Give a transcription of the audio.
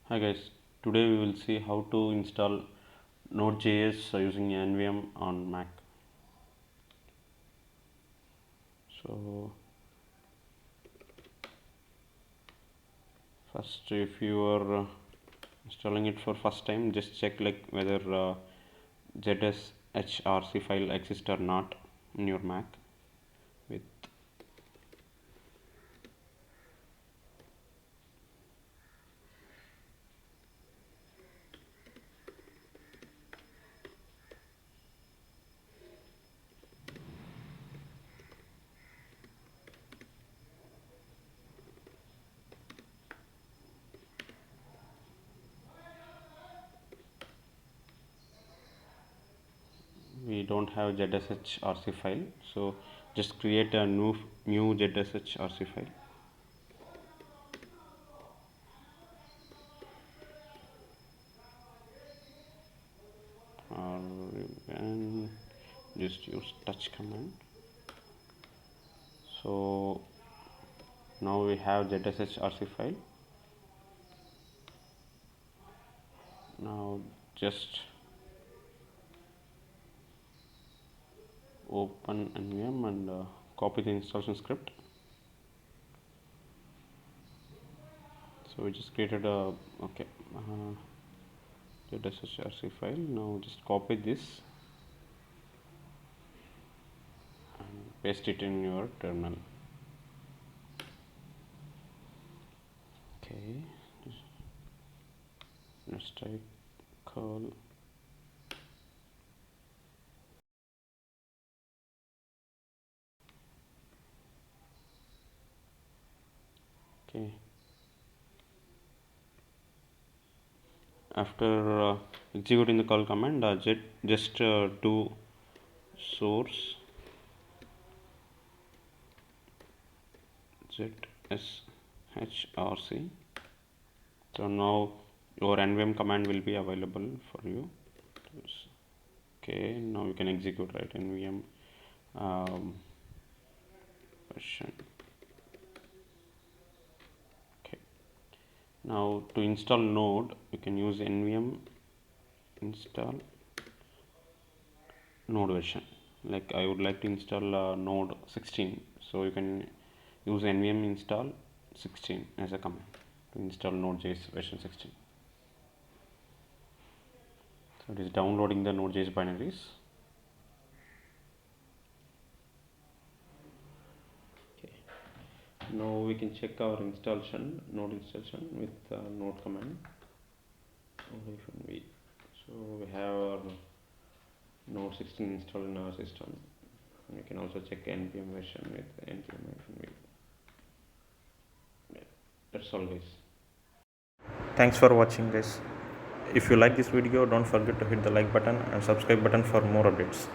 Hi guys, today we will see how to install NodeJs using NVM on Mac. So first, if you are installing it for first time, just check whether ZSHRC file exists or not in your Mac. With we don't have ZSHRC file, so just create a new ZSHRC file. Or you can just use touch command. So now we have ZSHRC file. Now just open NVM and copy the installation script. So we just created a ZSHRC file. Now just copy this and paste it in your terminal. Okay, let's type curl okay. After executing the curl command, just do source ZSHRC. So now your NVM command will be available for you. Okay, now you can execute, right? NVM version. Okay, now to install Node, you can use NVM install Node version. Like I would like to install Node 16, so you can use NVM install 16 as a command to install NodeJs version 16. So it is downloading the NodeJs binaries. Okay. Now we can check our node installation with node command. -v. So we have our Node 16 installed in our system. And you can also check NVM version with NVM-v. Yeah, that's all guys. Thanks for watching guys. If you like this video, don't forget to hit the like button and subscribe button for more updates.